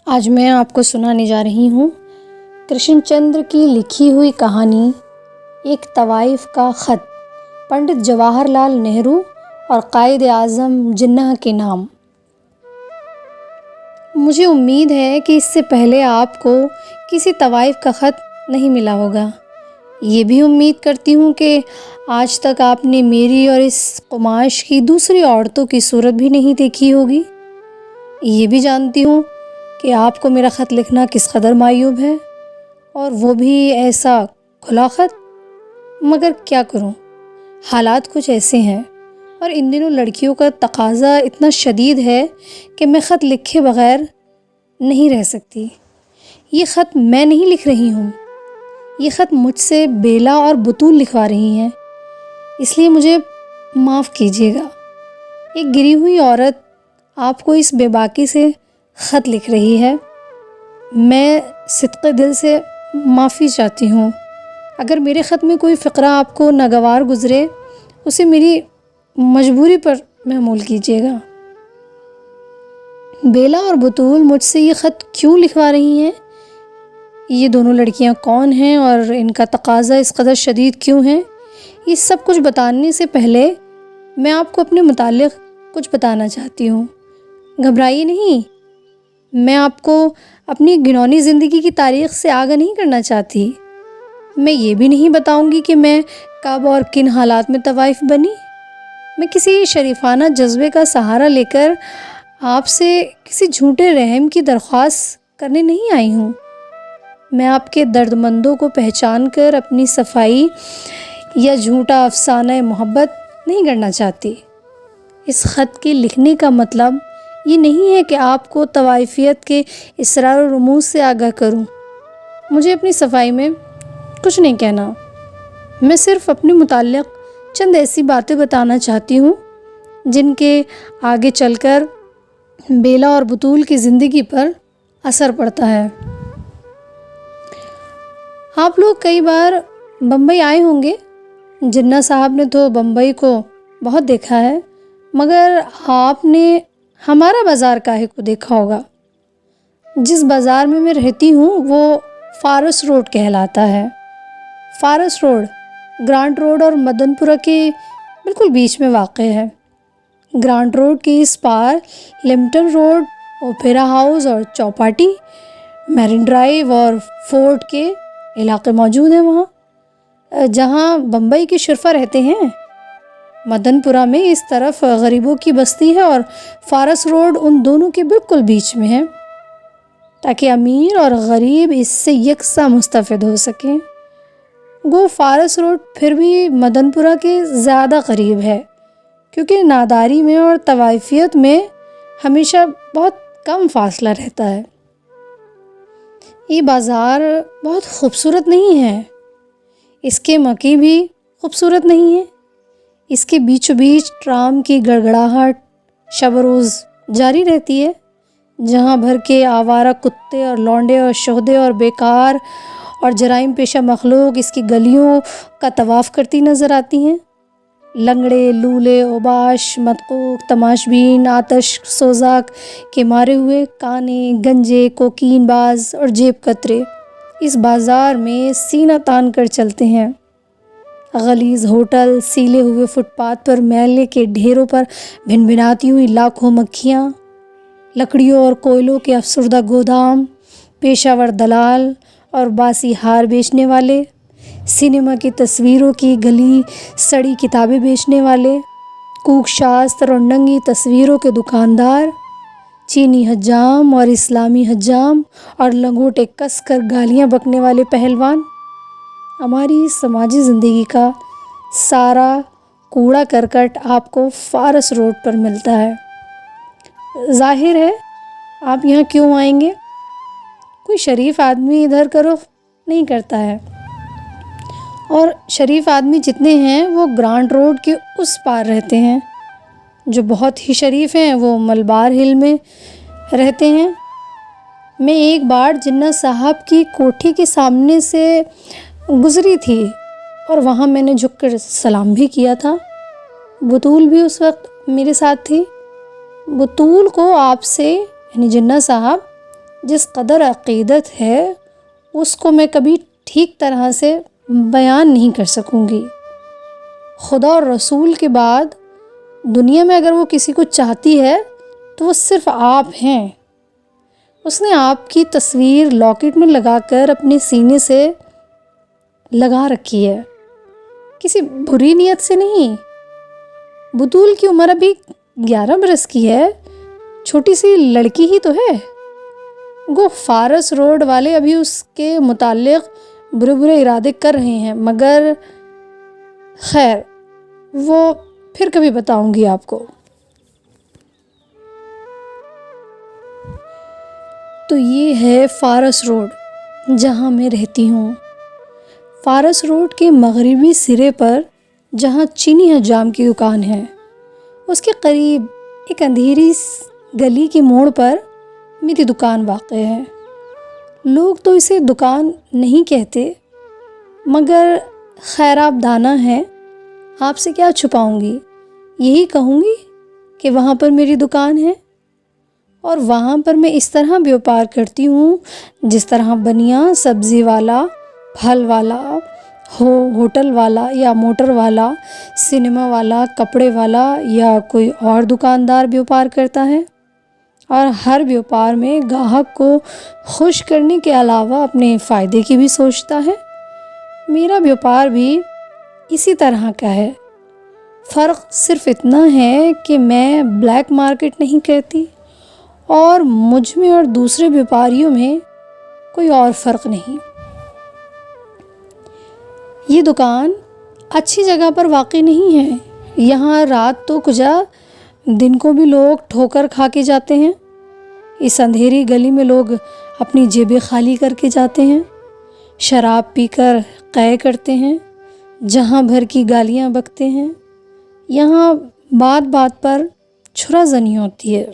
آج میں آپ کو سنانے جا رہی ہوں کرشن چندر کی لکھی ہوئی کہانی ایک طوائف کا خط، پنڈت جواہر لال نہرو اور قائد اعظم جناح کے نام۔ مجھے امید ہے کہ اس سے پہلے آپ کو کسی طوائف کا خط نہیں ملا ہوگا۔ یہ بھی امید کرتی ہوں کہ آج تک آپ نے میری اور اس قماش کی دوسری عورتوں کی صورت بھی نہیں دیکھی ہوگی۔ یہ بھی جانتی ہوں کہ آپ کو میرا خط لکھنا کس قدر معیوب ہے، اور وہ بھی ایسا کھلا خط۔ مگر کیا کروں، حالات کچھ ایسے ہیں، اور ان دنوں لڑکیوں کا تقاضا اتنا شدید ہے کہ میں خط لکھے بغیر نہیں رہ سکتی۔ یہ خط میں نہیں لکھ رہی ہوں، یہ خط مجھ سے بیلا اور بطول لکھوا رہی ہیں، اس لیے مجھے معاف کیجیے گا۔ ایک گری ہوئی عورت آپ کو اس بے باکی سے خط لکھ رہی ہے۔ میں صدقِ دل سے معافی چاہتی ہوں۔ اگر میرے خط میں کوئی فقرہ آپ کو ناگوار گزرے، اسے میری مجبوری پر محمول کیجیے گا۔ بیلا اور بطول مجھ سے یہ خط کیوں لکھوا رہی ہیں، یہ دونوں لڑکیاں کون ہیں اور ان کا تقاضا اس قدر شدید کیوں ہے، یہ سب کچھ بتانے سے پہلے میں آپ کو اپنے متعلق کچھ بتانا چاہتی ہوں۔ گھبرائیے نہیں، میں آپ کو اپنی گھنونی زندگی کی تاریخ سے آگاہ نہیں کرنا چاہتی۔ میں یہ بھی نہیں بتاؤں گی کہ میں کب اور کن حالات میں طوائف بنی۔ میں کسی شریفانہ جذبے کا سہارا لے کر آپ سے کسی جھوٹے رحم کی درخواست کرنے نہیں آئی ہوں۔ میں آپ کے درد مندوں کو پہچان کر اپنی صفائی یا جھوٹا افسانہ محبت نہیں کرنا چاہتی۔ اس خط کے لکھنے کا مطلب یہ نہیں ہے کہ آپ کو طوائفیت کے اسرار و رموز سے آگاہ کروں۔ مجھے اپنی صفائی میں کچھ نہیں کہنا، میں صرف اپنے متعلق چند ایسی باتیں بتانا چاہتی ہوں جن کے آگے چل کر بیلا اور بطول کی زندگی پر اثر پڑتا ہے۔ آپ لوگ کئی بار بمبئی آئے ہوں گے، جناح صاحب نے تو بمبئی کو بہت دیکھا ہے، مگر آپ نے ہمارا بازار کاہے کو دیکھا ہوگا؟ جس بازار میں رہتی ہوں وہ فارس روڈ کہلاتا ہے۔ فارس روڈ گرانٹ روڈ اور مدن پورہ کے بالکل بیچ میں واقع ہے۔ گرانٹ روڈ کے اس پار لمپٹن روڈ، اوپیرا ہاؤس اور چوپاٹی، میرین ڈرائیو اور فورٹ کے علاقے موجود ہیں، وہاں جہاں بمبئی کے شرفا رہتے ہیں۔ مدن پورہ میں اس طرف غریبوں کی بستی ہے اور فارس روڈ ان دونوں کے بالکل بیچ میں ہے، تاکہ امیر اور غریب اس سے یکساں مستفید ہو سکیں۔ گو فارس روڈ پھر بھی مدن پورہ کے زیادہ قریب ہے، کیونکہ ناداری میں اور طوائفیت میں ہمیشہ بہت کم فاصلہ رہتا ہے۔ یہ بازار بہت خوبصورت نہیں ہے، اس کے مکئی بھی خوبصورت نہیں ہے۔ اس کے بیچوں بیچ ٹرام کی گڑگڑاہٹ شب و روز جاری رہتی ہے، جہاں بھر کے آوارہ کتے اور لونڈے اور شہدے اور بیکار اور جرائم پیشہ مخلوق اس کی گلیوں کا طواف کرتی نظر آتی ہیں۔ لنگڑے، لولے، اوباش، مدقوق، تماش بین، آتش سوزاک کے مارے ہوئے، کانے، گنجے، کوکین باز اور جیب کترے اس بازار میں سینہ تان کر چلتے ہیں۔ غلیظ ہوٹل، سیلے ہوئے فٹ پاتھ پر میلے کے ڈھیروں پر بھن بھناتی ہوئی لاکھوں مکھیاں، لکڑیوں اور کوئلوں کے افسردہ گودام، پیشہ ور دلال اور باسی ہار بیچنے والے، سینما کی تصویروں کی گلی سڑی کتابیں بیچنے والے، کوک شاستر اور ننگی تصویروں کے دکاندار، چینی حجام اور اسلامی حجام اور لنگوٹے کس کر گالیاں بکنے والے پہلوان۔ ہماری سماجی زندگی کا سارا کوڑا کرکٹ آپ کو فارس روڈ پر ملتا ہے۔ ظاہر ہے آپ یہاں کیوں آئیں گے؟ کوئی شریف آدمی ادھر کا رخ نہیں کرتا ہے، اور شریف آدمی جتنے ہیں وہ گرانٹ روڈ کے اس پار رہتے ہیں۔ جو بہت ہی شریف ہیں وہ ملبار ہل میں رہتے ہیں۔ میں ایک بار جناح صاحب کی کوٹھی کے سامنے سے گزری تھی، اور وہاں میں نے جھک کر سلام بھی کیا تھا۔ بطول بھی اس وقت میرے ساتھ تھی۔ بطول کو آپ سے یعنی جناح صاحب جس قدر عقیدت ہے اس کو میں کبھی ٹھیک طرح سے بیان نہیں کر سکوں گی۔ خدا اور رسول کے بعد دنیا میں اگر وہ کسی کو چاہتی ہے تو وہ صرف آپ ہیں۔ اس نے آپ کی تصویر لاکٹ میں لگا کر اپنے سینے سے لگا رکھی ہے، کسی بری نیت سے نہیں۔ بطول کی عمر ابھی 11 برس کی ہے، چھوٹی سی لڑکی ہی تو ہے۔ وہ فارس روڈ والے ابھی اس کے متعلق برے برے ارادے کر رہے ہیں، مگر خیر وہ پھر کبھی بتاؤں گی آپ کو۔ تو یہ ہے فارس روڈ جہاں میں رہتی ہوں۔ فارس روڈ کے مغربی سرے پر جہاں چینی حجام کی دکان ہے، اس کے قریب ایک اندھیری گلی کے موڑ پر میری دکان واقع ہے۔ لوگ تو اسے دکان نہیں کہتے، مگر خیر آپ دانا ہیں، آپ سے کیا چھپاؤں گی، یہی کہوں گی کہ وہاں پر میری دکان ہے، اور وہاں پر میں اس طرح بیوپار کرتی ہوں جس طرح بنیا سبزی والا، پھل والا، ہوٹل والا یا موٹر والا، سنیما والا، کپڑے والا یا کوئی اور دکاندار بیوپار کرتا ہے، اور ہر بیوپار میں گاہک کو خوش کرنے کے علاوہ اپنے فائدے کی بھی سوچتا ہے۔ میرا بیوپار بھی اسی طرح کا ہے۔ فرق صرف اتنا ہے کہ میں بلیک مارکیٹ نہیں کرتی، اور مجھ میں اور دوسرے بیوپاریوں میں کوئی اور فرق نہیں۔ یہ دکان اچھی جگہ پر واقع نہیں ہے، یہاں رات تو کجا دن کو بھی لوگ ٹھوکر کھا کے جاتے ہیں۔ اس اندھیری گلی میں لوگ اپنی جیبیں خالی کر کے جاتے ہیں، شراب پی کر قے کرتے ہیں، جہاں بھر کی گالیاں بکتے ہیں۔ یہاں بات بات پر چھرا زنی ہوتی ہے،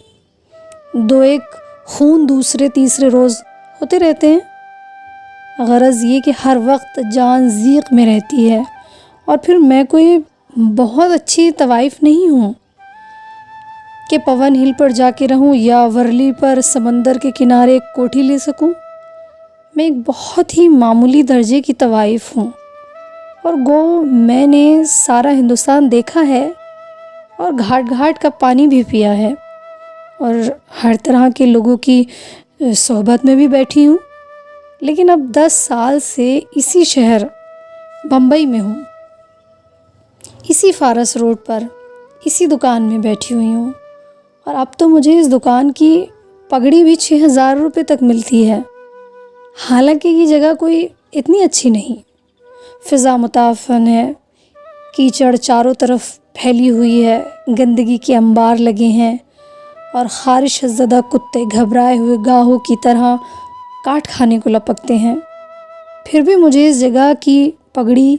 دو ایک خون دوسرے تیسرے روز ہوتے رہتے ہیں۔ غرض یہ کہ ہر وقت جان ضیق میں رہتی ہے، اور پھر میں کوئی بہت اچھی طوائف نہیں ہوں کہ پون ہل پر جا کے رہوں یا ورلی پر سمندر کے کنارے ایک کوٹھی لے سکوں۔ میں ایک بہت ہی معمولی درجے کی طوائف ہوں، اور گو میں نے سارا ہندوستان دیکھا ہے اور گھاٹ گھاٹ کا پانی بھی پیا ہے، اور ہر طرح کے لوگوں کی صحبت میں بھی بیٹھی ہوں، لیکن اب 10 سال سے اسی شہر بمبئی میں ہوں، اسی فارس روڈ پر اسی دکان میں بیٹھی ہوئی ہوں، اور اب تو مجھے اس دکان کی پگڑی بھی 6000 روپے تک ملتی ہے۔ حالانکہ یہ جگہ کوئی اتنی اچھی نہیں، فضا متعفن ہے، کیچڑ چاروں طرف پھیلی ہوئی ہے، گندگی کے انبار لگے ہیں، اور خارش زدہ کتے گھبرائے ہوئے گاہوں کی طرح کاٹ کھانے کو لپکتے ہیں۔ پھر بھی مجھے اس جگہ کی پگڑی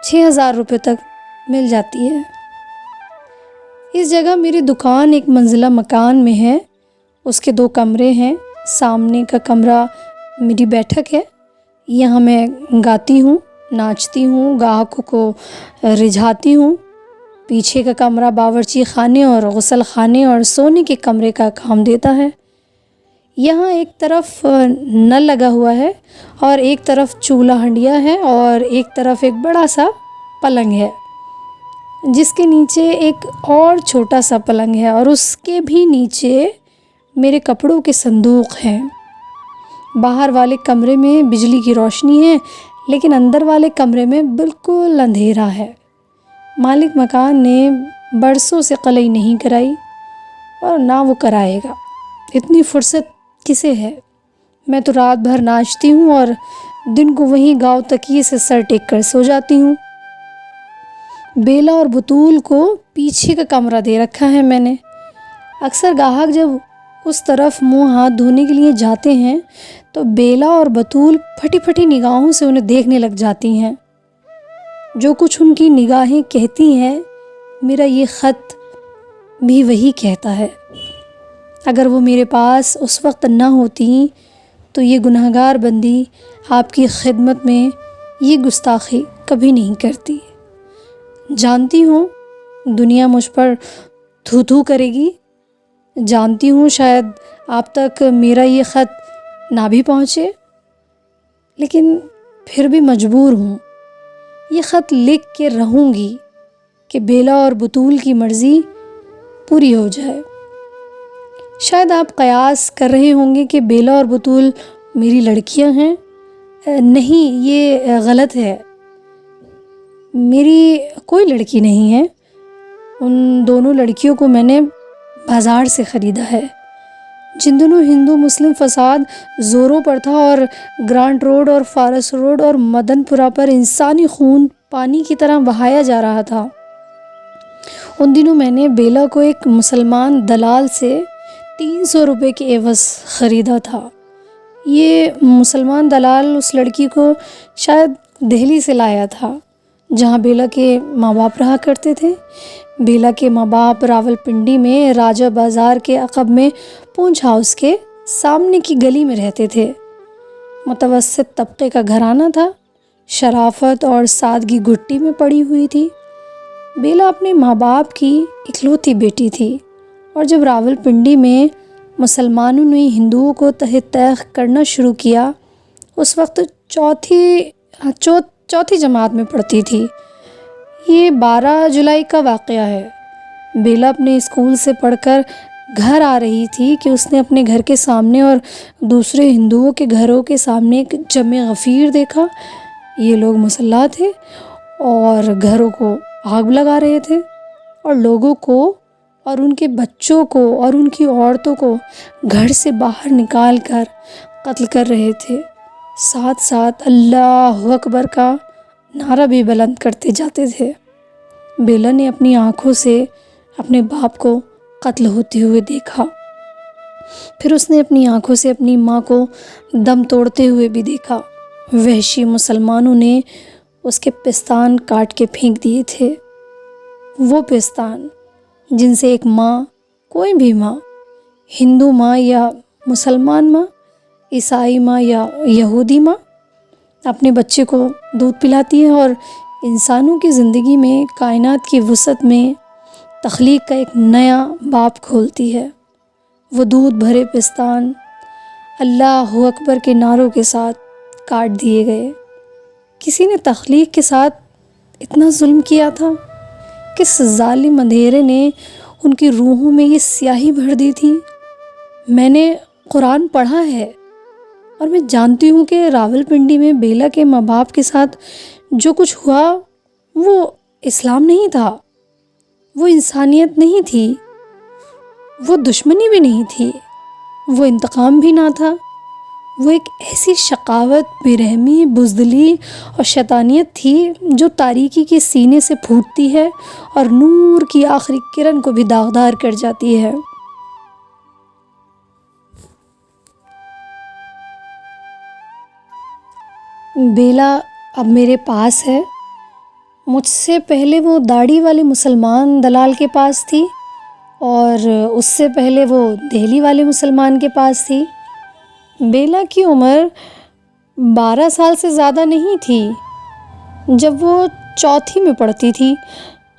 6000 روپے تک مل جاتی ہے۔ اس جگہ میری دکان ایک منزلہ مکان میں ہے، اس کے 2 کمرے ہیں۔ سامنے کا کمرہ میری بیٹھک ہے، یہاں میں گاتی ہوں، ناچتی ہوں، گاہکوں کو رجھاتی ہوں۔ پیچھے کا کمرہ باورچی خانے اور غسل خانے اور سونے کے کمرے کا کام دیتا ہے۔ یہاں ایک طرف نل لگا ہوا ہے، اور ایک طرف چولہا ہنڈیا ہے، اور ایک طرف ایک بڑا سا پلنگ ہے، جس کے نیچے ایک اور چھوٹا سا پلنگ ہے، اور اس کے بھی نیچے میرے کپڑوں کے صندوق ہیں۔ باہر والے کمرے میں بجلی کی روشنی ہے، لیکن اندر والے کمرے میں بالکل اندھیرا ہے۔ مالک مکان نے برسوں سے قلعی نہیں کرائی، اور نہ وہ کرائے گا۔ اتنی فرصت کسے ہے؟ میں تو رات بھر ناچتی ہوں اور دن کو وہیں گاؤں تکیے سے سر ٹیک کر سو جاتی ہوں۔ بیلا اور بطول کو پیچھے کا کمرہ دے رکھا ہے میں نے۔ اکثر گاہک جب اس طرف منہ ہاتھ دھونے کے لیے جاتے ہیں تو بیلا اور بطول پھٹی پھٹی نگاہوں سے انہیں دیکھنے لگ جاتی ہیں۔ جو کچھ ان کی نگاہیں کہتی ہیں، میرا یہ خط بھی وہی کہتا ہے۔ اگر وہ میرے پاس اس وقت نہ ہوتی تو یہ گنہگار بندی آپ کی خدمت میں یہ گستاخی کبھی نہیں کرتی۔ جانتی ہوں دنیا مجھ پر تھو تھو کرے گی، جانتی ہوں شاید آپ تک میرا یہ خط نہ بھی پہنچے، لیکن پھر بھی مجبور ہوں، یہ خط لکھ کے رہوں گی کہ بیلا اور بطول کی مرضی پوری ہو جائے۔ شاید آپ قیاس کر رہے ہوں گے کہ بیلا اور بطول میری لڑکیاں ہیں۔ نہیں، یہ غلط ہے، میری کوئی لڑکی نہیں ہے۔ ان دونوں لڑکیوں کو میں نے بازار سے خریدا ہے۔ جن دنوں ہندو مسلم فساد زوروں پر تھا اور گرانٹ روڈ اور فارس روڈ اور مدن پورہ پر انسانی خون پانی کی طرح بہایا جا رہا تھا، ان دنوں میں نے بیلا کو ایک مسلمان دلال سے 300 روپے کے عوض خریدا تھا۔ یہ مسلمان دلال اس لڑکی کو شاید دہلی سے لایا تھا، جہاں بیلا کے ماں باپ رہا کرتے تھے۔ بیلا کے ماں باپ راول پنڈی میں راجہ بازار کے عقب میں پونچھ ہاؤس کے سامنے کی گلی میں رہتے تھے۔ متوسط طبقے کا گھرانہ تھا، شرافت اور سادگی گھٹی میں پڑی ہوئی تھی۔ بیلا اپنے ماں باپ کی اکلوتی بیٹی تھی، اور جب راول پنڈی میں مسلمانوں نے ہندوؤں کو تحت تیغ کرنا شروع کیا، اس وقت چوتھی جماعت میں پڑھتی تھی۔ یہ 12 جولائی کا واقعہ ہے۔ بیلا اپنے اسکول سے پڑھ کر گھر آ رہی تھی کہ اس نے اپنے گھر کے سامنے اور دوسرے ہندوؤں کے گھروں کے سامنے ایک جمع غفیر دیکھا۔ یہ لوگ مسلح تھے اور گھروں کو آگ لگا رہے تھے، اور لوگوں کو اور ان کے بچوں کو اور ان کی عورتوں کو گھر سے باہر نکال کر قتل کر رہے تھے۔ ساتھ ساتھ اللہ اکبر کا نعرہ بھی بلند کرتے جاتے تھے۔ بیلا نے اپنی آنکھوں سے اپنے باپ کو قتل ہوتے ہوئے دیکھا، پھر اس نے اپنی آنکھوں سے اپنی ماں کو دم توڑتے ہوئے بھی دیکھا۔ وحشی مسلمانوں نے اس کے پستان کاٹ کے پھینک دیے تھے، وہ پستان جن سے ایک ماں، کوئی بھی ماں، ہندو ماں یا مسلمان ماں، عیسائی ماں یا یہودی ماں، اپنے بچے کو دودھ پلاتی ہے اور انسانوں کی زندگی میں، کائنات کی وسعت میں تخلیق کا ایک نیا باب کھولتی ہے۔ وہ دودھ بھرے پستان اللہ اکبر کے نعروں کے ساتھ کاٹ دیے گئے۔ کسی نے تخلیق کے ساتھ اتنا ظلم کیا تھا؟ کس ظالم اندھیرے نے ان کی روحوں میں یہ سیاہی بھر دی تھی؟ میں نے قرآن پڑھا ہے اور میں جانتی ہوں کہ راول پنڈی میں بیلا کے ماں باپ کے ساتھ جو کچھ ہوا وہ اسلام نہیں تھا، وہ انسانیت نہیں تھی، وہ دشمنی بھی نہیں تھی، وہ انتقام بھی نہ تھا۔ وہ ایک ایسی شقاوت، بے رحمی، بزدلی اور شیطانیت تھی جو تاریکی کے سینے سے پھوٹتی ہے اور نور کی آخری کرن کو بھی داغدار کر جاتی ہے۔ بیلا اب میرے پاس ہے۔ مجھ سے پہلے وہ داڑھی والے مسلمان دلال کے پاس تھی، اور اس سے پہلے وہ دہلی والے مسلمان کے پاس تھی۔ بیلا کی عمر 12 سال سے زیادہ نہیں تھی جب وہ چوتھی میں پڑھتی تھی۔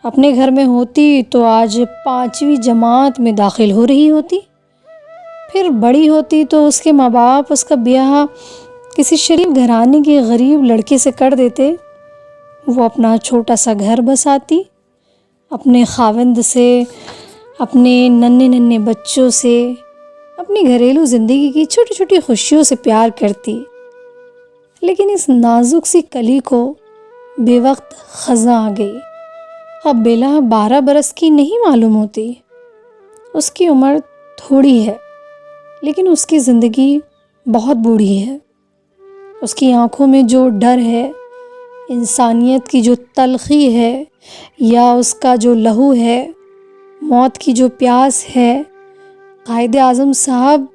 اپنے گھر میں ہوتی تو آج 5ویں جماعت میں داخل ہو رہی ہوتی۔ پھر بڑی ہوتی تو اس کے ماں باپ اس کا بیاہ کسی شریف گھرانے کے غریب لڑکے سے کر دیتے۔ وہ اپنا چھوٹا سا گھر بساتی، اپنے خاوند سے، اپنے ننھے ننھے بچوں سے، اپنی گھریلو زندگی کی چھوٹی چھوٹی خوشیوں سے پیار کرتی۔ لیکن اس نازک سی کلی کو بے وقت خزاں آ گئی۔ اب بیلا 12 برس کی نہیں معلوم ہوتی، اس کی عمر تھوڑی ہے، لیکن اس کی زندگی بہت بوڑھی ہے۔ اس کی آنکھوں میں جو ڈر ہے، انسانیت کی جو تلخی ہے، یا اس کا جو لہو ہے، موت کی جو پیاس ہے، قائد اعظم صاحب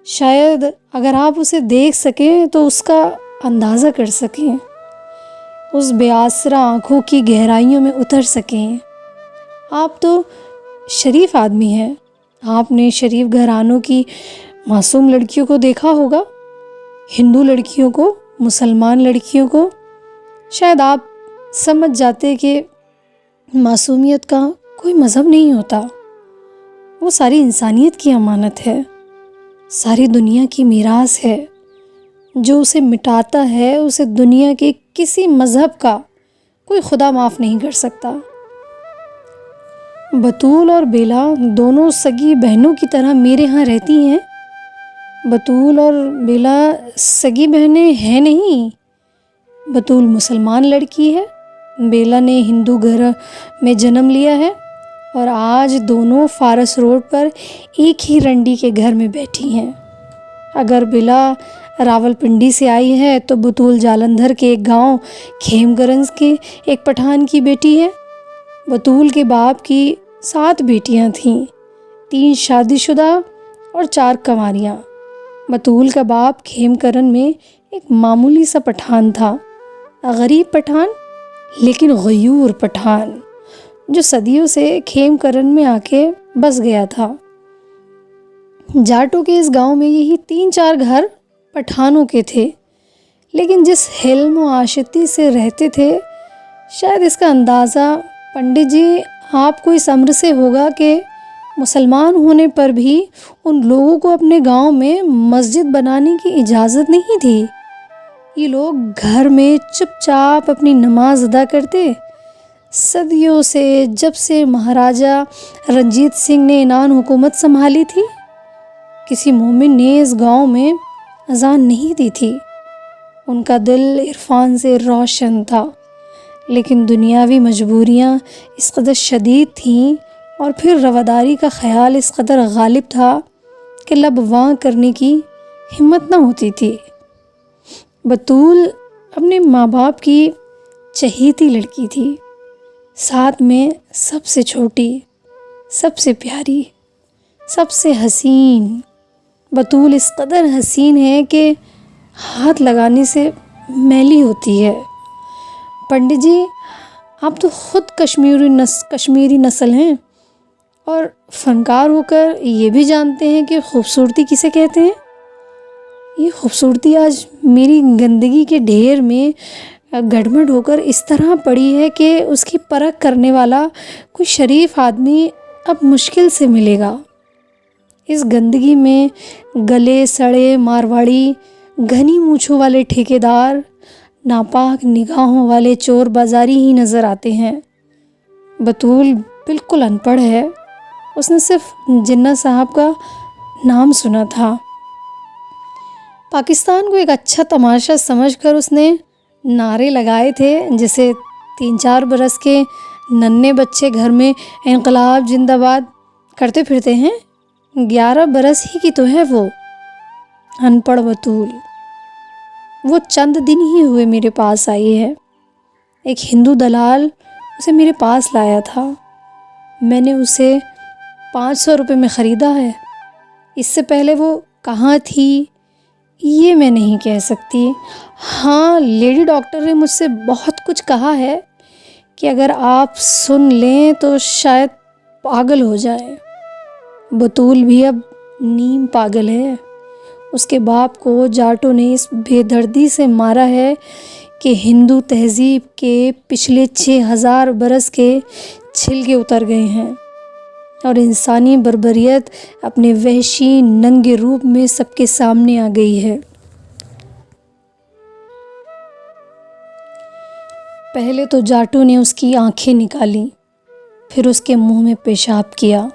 شاید اگر آپ اسے دیکھ سکیں تو اس کا اندازہ کر سکیں، اس بے آسرا آنکھوں کی گہرائیوں میں اتر سکیں۔ آپ تو شریف آدمی ہیں، آپ نے شریف گھرانوں کی معصوم لڑکیوں کو دیکھا ہوگا، ہندو لڑکیوں کو، مسلمان لڑکیوں کو۔ شاید آپ سمجھ جاتے کہ معصومیت کا کوئی مذہب نہیں ہوتا، وہ ساری انسانیت کی امانت ہے۔ ساری دنیا کی میراث ہے. جو اسے مٹاتا ہے اسے دنیا کے کسی مذہب کا کوئی خدا معاف نہیں کر سکتا. بطول اور بیلا دونوں سگی بہنوں کی طرح میرے ہاں رہتی ہیں. بطول اور بیلا سگی بہنیں ہیں نہیں. بطول مسلمان لڑکی ہے، بیلا نے ہندو گھر میں جنم لیا ہے، اور آج دونوں فارس روڈ پر ایک ہی رنڈی کے گھر میں بیٹھی ہیں. اگر بیلا راول پنڈی سے آئی ہے تو بطول جالندھر کے ایک گاؤں کھیم گرنز کے ایک پٹھان کی بیٹی ہے. بطول کے باپ کی 7 بیٹیاں تھیں، 3 شادی شدہ اور 4 کنواریاں. بطول کا باپ کھیم کرن میں ایک معمولی سا پٹھان تھا، غریب پٹھان لیکن غیور پٹھان، جو صدیوں سے کھیم کرن میں آ کے بس گیا تھا. جاٹوں کے اس گاؤں میں یہی 3-4 گھر پٹھانوں کے تھے، لیکن جس حلم و عاشقی سے رہتے تھے، شاید اس کا اندازہ پنڈت جی آپ کو اس امر سے ہوگا کہ مسلمان ہونے پر بھی ان لوگوں کو اپنے گاؤں میں مسجد بنانے کی اجازت نہیں تھی. یہ لوگ گھر میں چپ چاپ اپنی نماز ادا کرتے. صدیوں سے جب سے مہاراجہ رنجیت سنگھ نے انان حکومت سنبھالی تھی، کسی مومن نے اس گاؤں میں اذان نہیں دی تھی. ان کا دل عرفان سے روشن تھا، لیکن دنیاوی مجبوریاں اس قدر شدید تھیں اور پھر رواداری کا خیال اس قدر غالب تھا کہ لب واں کرنے کی ہمت نہ ہوتی تھی. بطول اپنے ماں باپ کی چہیتی لڑکی تھی، ساتھ میں سب سے چھوٹی، سب سے پیاری، سب سے حسین. بطول اس قدر حسین ہے کہ ہاتھ لگانے سے میلی ہوتی ہے. پنڈت جی آپ تو خود کشمیری نسل ہیں اور فنکار ہو کر یہ بھی جانتے ہیں کہ خوبصورتی کسے کہتے ہیں. یہ خوبصورتی آج میری گندگی کے ڈھیر میں گڑمڑ ہو کر اس طرح پڑی ہے کہ اس کی پرکھ کرنے والا کوئی شریف آدمی اب مشکل سے ملے گا. اس گندگی میں گلے سڑے مارواڑی، گھنی مونچھوں والے ٹھیکیدار، ناپاک نگاہوں والے چور بازاری ہی نظر آتے ہیں. بطول بالکل ان پڑھ ہے. اس نے صرف جناح صاحب کا نام سنا تھا. پاکستان کو ایک اچھا تماشا سمجھ کر اس نے نعرے لگائے تھے، جسے 3-4 برس کے ننھے بچے گھر میں انقلاب زندہ باد کرتے پھرتے ہیں. 11 برس ہی کی تو ہے وہ. ان پڑھ بطول وہ چند دن ہی ہوئے میرے پاس آئی ہے. ایک ہندو دلال اسے میرے پاس لایا تھا. میں نے اسے 500 روپے میں خریدا ہے. اس سے پہلے وہ کہاں تھی یہ میں نہیں کہہ سکتی. ہاں، لیڈی ڈاکٹر نے مجھ سے بہت کچھ کہا ہے کہ اگر آپ سن لیں تو شاید پاگل ہو جائیں. بطول بھی اب نیم پاگل ہے. اس کے باپ کو جاٹوں نے اس بے دردی سے مارا ہے کہ ہندو تہذیب کے پچھلے 6000 برس کے چھلکے اتر گئے ہیں اور انسانی بربریت اپنے وحشی ننگے روپ میں سب کے سامنے آ گئی ہے. پہلے تو جاٹوں نے اس کی آنکھیں نکالی، پھر اس کے منہ میں پیشاب کیا،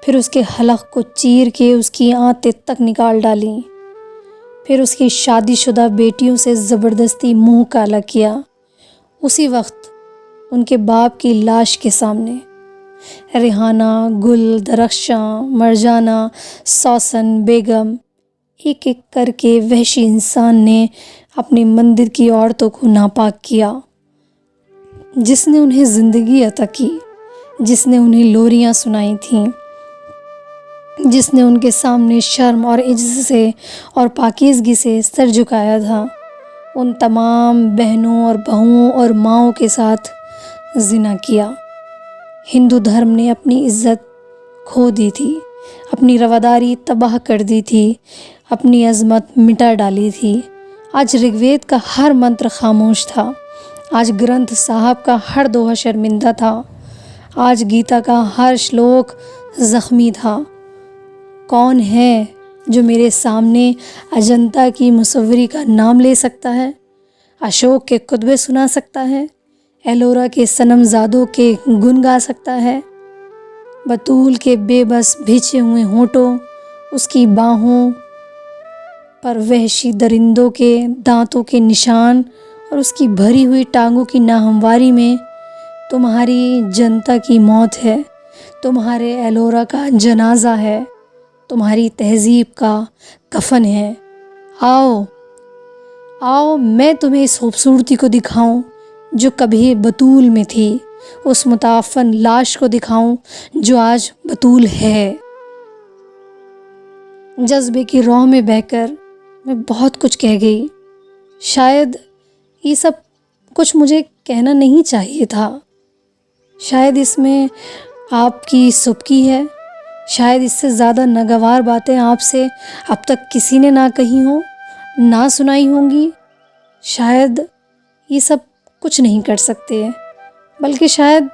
پھر اس کے حلق کو چیر کے اس کی آنتیں تک نکال ڈالیں، پھر اس کی شادی شدہ بیٹیوں سے زبردستی منہ کالا کیا. اسی وقت ان کے باپ کی لاش کے سامنے ریحانہ، گل، درخشاں، مرجانہ، سوسن، بیگم، ایک ایک کر کے وحشی انسان نے اپنے مندر کی عورتوں کو ناپاک کیا. جس نے انہیں زندگی عطا کی، جس نے انہیں لوریاں سنائی تھیں، جس نے ان کے سامنے شرم اور عجز سے اور پاکیزگی سے سر جھکایا تھا، ان تمام بہنوں اور بہوؤں اور ماؤں کے ساتھ زنا کیا. ہندو دھرم نے اپنی عزت کھو دی تھی، اپنی رواداری تباہ کر دی تھی، اپنی عظمت مٹا ڈالی تھی. آج رگ وید کا ہر منتر خاموش تھا. آج گرنتھ صاحب کا ہر دوہا شرمندہ تھا. آج گیتا کا ہر شلوک زخمی تھا. کون ہے جو میرے سامنے اجنتا کی مصوری کا نام لے سکتا ہے، اشوک کے کتبے سنا سکتا ہے، ایلورا کے صنم زادوں کے گن گا سکتا ہے، بطول کے بے بس بھیچے ہوئے ہونٹوں، اس کی باہوں پر وحشی درندوں کے دانتوں کے نشان اور اس کی بھری ہوئی ٹانگوں کی ناہمواری میں تمہاری جنتا کی موت ہے، تمہارے ایلورا کا جنازہ ہے، تمہاری تہذیب کا کفن ہے۔ آؤ آؤ میں تمہیں اس خوبصورتی کو دکھاؤں جو کبھی بطول میں تھی، اس متعفن لاش کو دکھاؤں جو آج بطول ہے۔ جذبے کی راہ میں بہہ کر میں بہت کچھ کہہ گئی، شاید یہ سب کچھ مجھے کہنا نہیں چاہیے تھا، شاید اس میں آپ کی سبکی ہے، شاید اس سے زیادہ ناگوار باتیں آپ سے اب تک کسی نے نہ کہی ہوں، نہ سنائی ہوں گی، شاید یہ سب کچھ نہیں کر سکتے، بلکہ شاید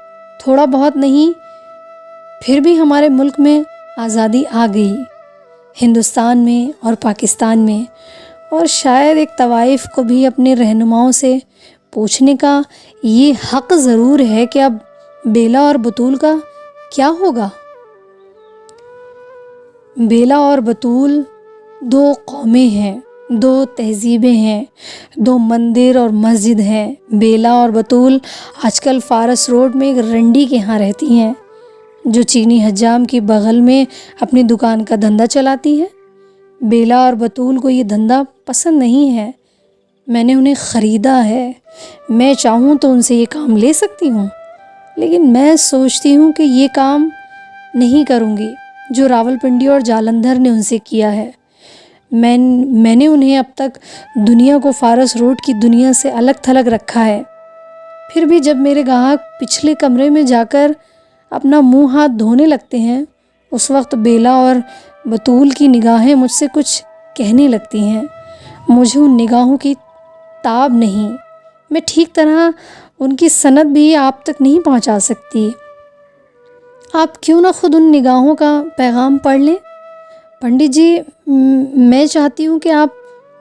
تھوڑا بہت نہیں پھر بھی ہمارے ملک میں آزادی آ گئی، ہندوستان میں اور پاکستان میں، اور شاید ایک طوائف کو بھی اپنے رہنماؤں سے پوچھنے کا یہ حق ضرور ہے کہ اب بیلا اور بطول کا کیا ہوگا۔ بیلا اور بطول دو قومیں ہیں، دو تہذیبیں ہیں، دو مندر اور مسجد ہیں۔ بیلا اور بطول آج کل فارس روڈ میں ایک رنڈی کے ہاں رہتی ہیں جو چینی حجام کی بغل میں اپنی دکان کا دھندا چلاتی ہے۔ بیلا اور بطول کو یہ دھندا پسند نہیں ہے، میں نے انہیں خریدا ہے، میں چاہوں تو ان سے یہ کام لے سکتی ہوں، لیکن میں سوچتی ہوں کہ یہ کام نہیں کروں گی جو راولپنڈی اور جالندھر نے ان سے کیا ہے۔ میں نے انہیں اب تک دنیا کو فارس روڈ کی دنیا سے الگ تھلگ رکھا ہے، پھر بھی جب میرے گاہک پچھلے کمرے میں جا کر اپنا منہ ہاتھ دھونے لگتے ہیں، اس وقت بیلا اور بطول کی نگاہیں مجھ سے کچھ کہنے لگتی ہیں۔ مجھے ان نگاہوں کی تاب نہیں، میں ٹھیک طرح ان کی سند بھی آپ تک نہیں پہنچا سکتی۔ آپ کیوں نہ خود ان نگاہوں کا پیغام پڑھ لیں؟ پنڈت جی، میں چاہتی ہوں کہ آپ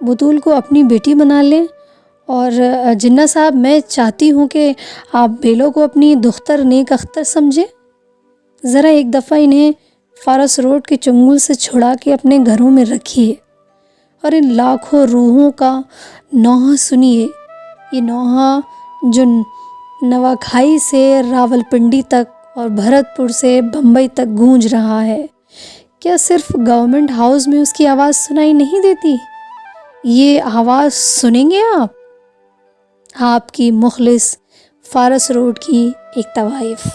بطول کو اپنی بیٹی بنا لیں، اور جناح صاحب میں چاہتی ہوں کہ آپ بیلو کو اپنی دختر نیک اختر سمجھیں۔ ذرا ایک دفعہ انہیں فارس روڈ کے چنگل سے چھڑا کے اپنے گھروں میں رکھیے اور ان لاکھوں روحوں کا نوحہ سنیے، یہ نوحہ جو نواکھائی سے راولپنڈی تک اور بھرت پور سے بمبئی تک گونج رہا ہے۔ کیا صرف گورنمنٹ ہاؤس میں اس کی آواز سنائی نہیں دیتی؟ یہ آواز سنیں گے آپ کی مخلص فارس روڈ کی ایک طوائف۔